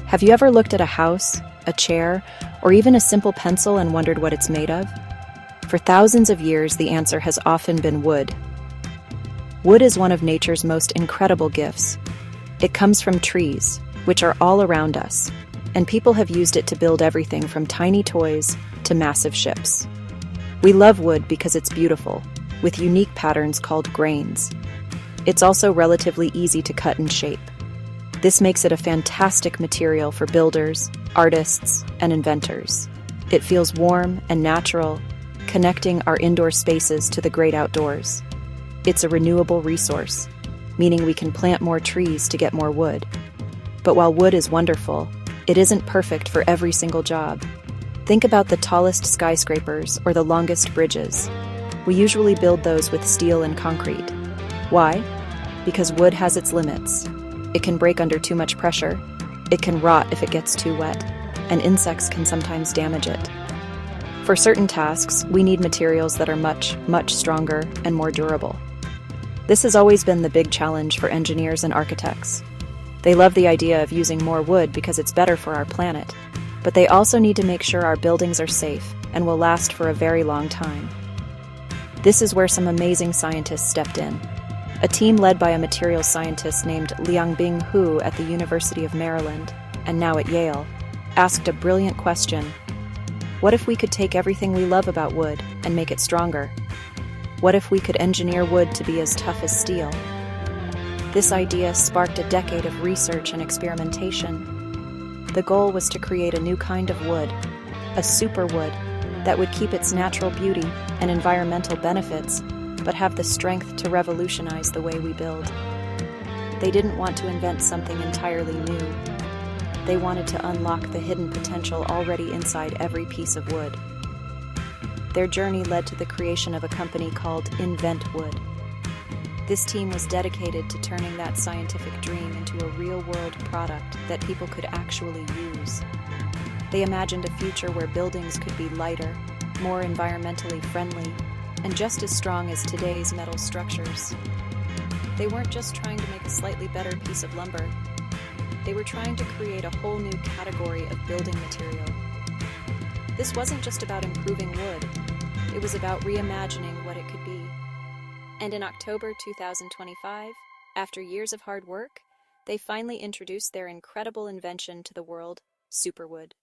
Have you ever looked at a house, a chair, or even a simple pencil and wondered what it's made of? For thousands of years, the answer has often been wood. Wood is one of nature's most incredible gifts. It comes from trees, which are all around us, and people have used it to build everything from tiny toys to massive ships. We love wood because it's beautiful, with unique patterns called grains. It's also relatively easy to cut and shape. This makes it a fantastic material for builders, artists, and inventors. It feels warm and natural, connecting our indoor spaces to the great outdoors. It's a renewable resource, meaning we can plant more trees to get more wood. But while wood is wonderful, it isn't perfect for every single job. Think about the tallest skyscrapers or the longest bridges. We usually build those with steel and concrete. Why? Because wood has its limits. It can break under too much pressure, it can rot if it gets too wet, and insects can sometimes damage it. For certain tasks, we need materials that are much, much stronger and more durable. This has always been the big challenge for engineers and architects. They love the idea of using more wood because it's better for our planet, but they also need to make sure our buildings are safe and will last for a very long time. This is where some amazing scientists stepped in. A team led by a materials scientist named Liangbing Hu at the University of Maryland, and now at Yale, asked a brilliant question. What if we could take everything we love about wood and make it stronger? What if we could engineer wood to be as tough as steel? This idea sparked a decade of research and experimentation. The goal was to create a new kind of wood, a superwood, that would keep its natural beauty and environmental benefits, but have the strength to revolutionize the way we build. They didn't want to invent something entirely new. They wanted to unlock the hidden potential already inside every piece of wood. Their journey led to the creation of a company called InventWood. This team was dedicated to turning that scientific dream into a real-world product that people could actually use. They imagined a future where buildings could be lighter, more environmentally friendly, and just as strong as today's metal structures. They weren't just trying to make a slightly better piece of lumber. They were trying to create a whole new category of building material. This wasn't just about improving wood. It was about reimagining what it could be. And in October 2025, after years of hard work, they finally introduced their incredible invention to the world, Superwood.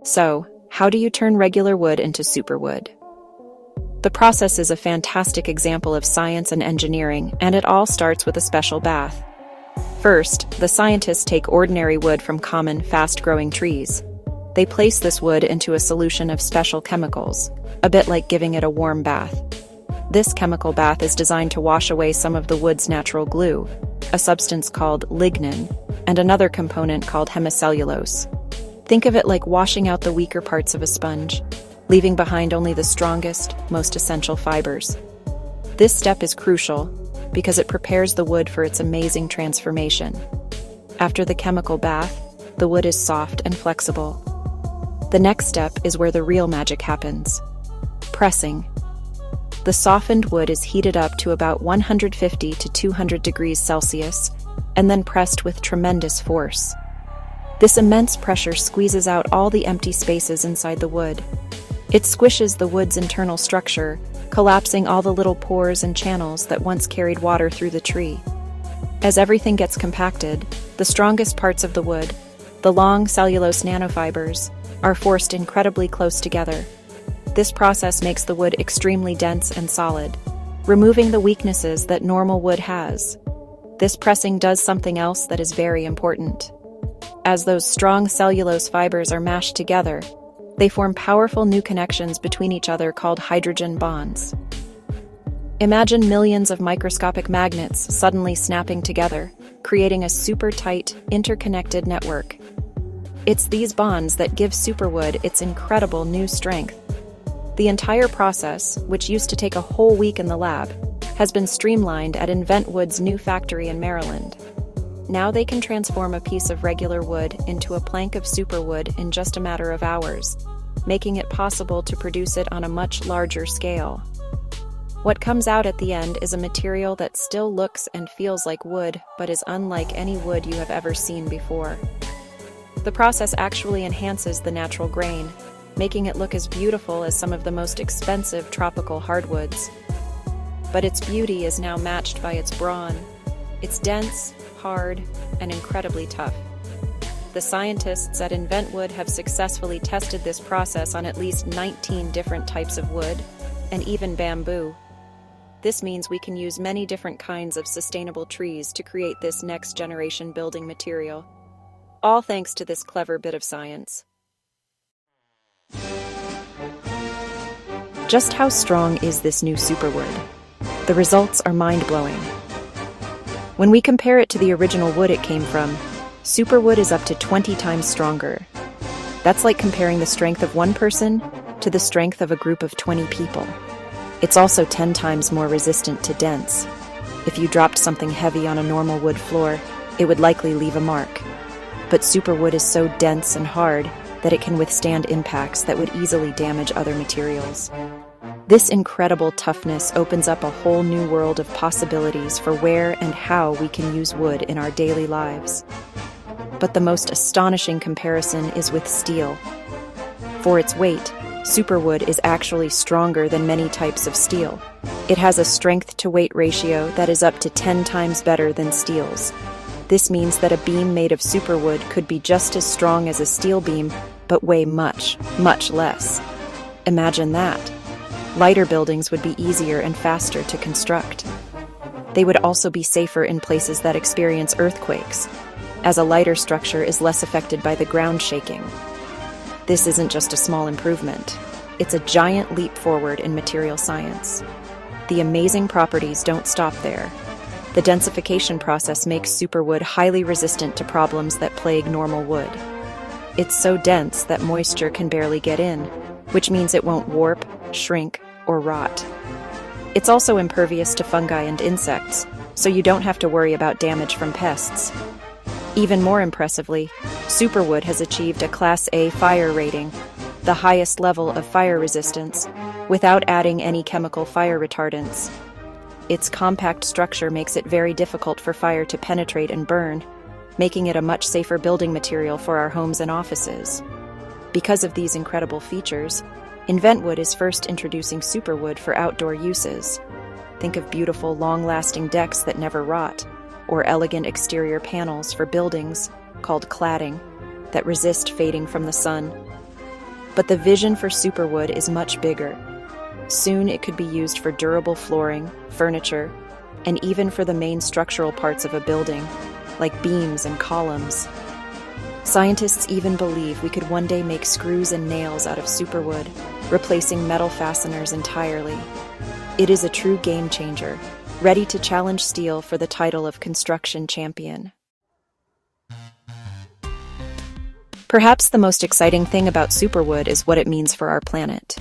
So, how do you turn regular wood into superwood? The process is a fantastic example of science and engineering, and it all starts with a special bath. First, the scientists take ordinary wood from common, fast-growing trees. They place this wood into a solution of special chemicals, a bit like giving it a warm bath. This chemical bath is designed to wash away some of the wood's natural glue, a substance called lignin, and another component called hemicellulose. Think of it like washing out the weaker parts of a sponge, leaving behind only the strongest, most essential fibers. This step is crucial because it prepares the wood for its amazing transformation. After the chemical bath, the wood is soft and flexible. The next step is where the real magic happens: pressing. The softened wood is heated up to about 150 to 200 degrees Celsius and then pressed with tremendous force. This immense pressure squeezes out all the empty spaces inside the wood. It squishes the wood's internal structure, collapsing all the little pores and channels that once carried water through the tree. As everything gets compacted, the strongest parts of the wood, the long cellulose nanofibers, are forced incredibly close together. This process makes the wood extremely dense and solid, removing the weaknesses that normal wood has. This pressing does something else that is very important. As those strong cellulose fibers are mashed together, they form powerful new connections between each other called hydrogen bonds. Imagine millions of microscopic magnets suddenly snapping together, creating a super tight, interconnected network. It's these bonds that give Superwood its incredible new strength. The entire process, which used to take a whole week in the lab, has been streamlined at InventWood's new factory in Maryland. Now they can transform a piece of regular wood into a plank of superwood in just a matter of hours, making it possible to produce it on a much larger scale. What comes out at the end is a material that still looks and feels like wood, but is unlike any wood you have ever seen before. The process actually enhances the natural grain, making it look as beautiful as some of the most expensive tropical hardwoods. But its beauty is now matched by its brawn. It's dense, hard, and incredibly tough. The scientists at InventWood have successfully tested this process on at least 19 different types of wood, and even bamboo. This means we can use many different kinds of sustainable trees to create this next-generation building material. All thanks to this clever bit of science. Just how strong is this new Superwood? The results are mind-blowing. When we compare it to the original wood it came from, Superwood is up to 20 times stronger. That's like comparing the strength of one person to the strength of a group of 20 people. It's also 10 times more resistant to dents. If you dropped something heavy on a normal wood floor, it would likely leave a mark. But Superwood is so dense and hard that it can withstand impacts that would easily damage other materials. This incredible toughness opens up a whole new world of possibilities for where and how we can use wood in our daily lives. But the most astonishing comparison is with steel. For its weight, Superwood is actually stronger than many types of steel. It has a strength-to-weight ratio that is up to 10 times better than steel's. This means that a beam made of Superwood could be just as strong as a steel beam, but weigh much, much less. Imagine that. Lighter buildings would be easier and faster to construct. They would also be safer in places that experience earthquakes, as a lighter structure is less affected by the ground shaking. This isn't just a small improvement. It's a giant leap forward in material science. The amazing properties don't stop there. The densification process makes Superwood highly resistant to problems that plague normal wood. It's so dense that moisture can barely get in, which means it won't warp, shrink, or rot. It's also impervious to fungi and insects, so you don't have to worry about damage from pests. Even more impressively, Superwood has achieved a Class A fire rating, the highest level of fire resistance, without adding any chemical fire retardants. Its compact structure makes it very difficult for fire to penetrate and burn, making it a much safer building material for our homes and offices. Because of these incredible features, InventWood is first introducing Superwood for outdoor uses. Think of beautiful, long-lasting decks that never rot, or elegant exterior panels for buildings, called cladding, that resist fading from the sun. But the vision for Superwood is much bigger. Soon it could be used for durable flooring, furniture, and even for the main structural parts of a building, like beams and columns. Scientists even believe we could one day make screws and nails out of Superwood, replacing metal fasteners entirely. It is a true game changer, ready to challenge steel for the title of construction champion. Perhaps the most exciting thing about Superwood is what it means for our planet.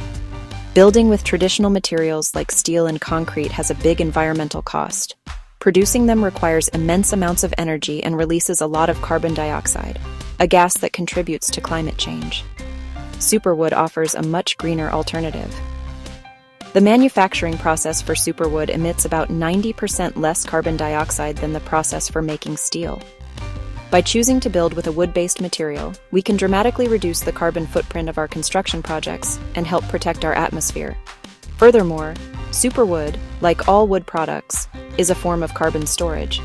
Building with traditional materials like steel and concrete has a big environmental cost. Producing them requires immense amounts of energy and releases a lot of carbon dioxide, a gas that contributes to climate change. Superwood offers a much greener alternative. The manufacturing process for Superwood emits about 90% less carbon dioxide than the process for making steel. By choosing to build with a wood-based material, we can dramatically reduce the carbon footprint of our construction projects and help protect our atmosphere. Furthermore, Superwood, like all wood products, is a form of carbon storage.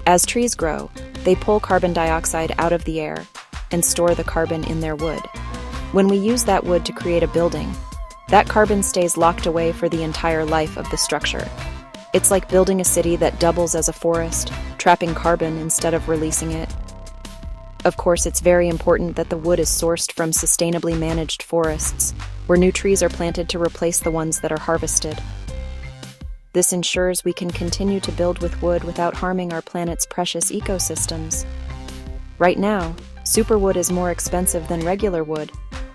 As trees grow, they pull carbon dioxide out of the air and store the carbon in their wood. When we use that wood to create a building, that carbon stays locked away for the entire life of the structure. It's like building a city that doubles as a forest, trapping carbon instead of releasing it. Of course, it's very important that the wood is sourced from sustainably managed forests, where new trees are planted to replace the ones that are harvested. This ensures we can continue to build with wood without harming our planet's precious ecosystems. Right now, Superwood is more expensive than regular wood,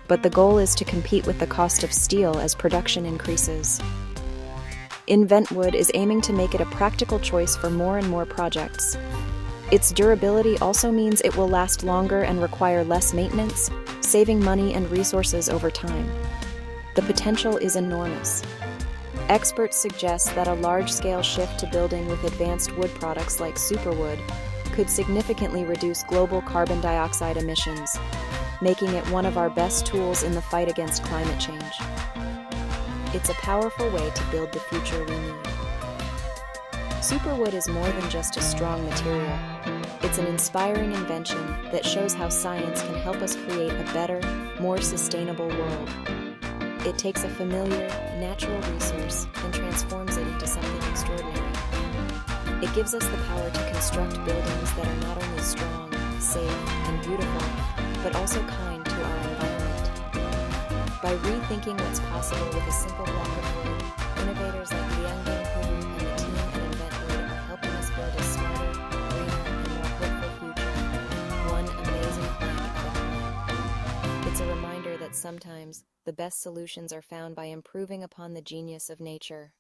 but the goal is to compete with the cost of steel as production increases. InventWood is aiming to make it a practical choice for more and more projects. Its durability also means it will last longer and require less maintenance, saving money and resources over time. The potential is enormous. Experts suggest that a large-scale shift to building with advanced wood products like Superwood could significantly reduce global carbon dioxide emissions, making it one of our best tools in the fight against climate change. It's a powerful way to build the future we need. Superwood is more than just a strong material. It's an inspiring invention that shows how science can help us create a better, more sustainable world. It takes a familiar, natural resource and transforms it into something extraordinary. It gives us the power to construct buildings that are not only strong, safe, and beautiful, but also kind to our environment. By rethinking what's possible with a simple block of wood, innovators like InventWood and the team at InventWood are helping us build a smarter, greener, and more hopeful future, one amazing plank at a time. It's a reminder that sometimes the best solutions are found by improving upon the genius of nature.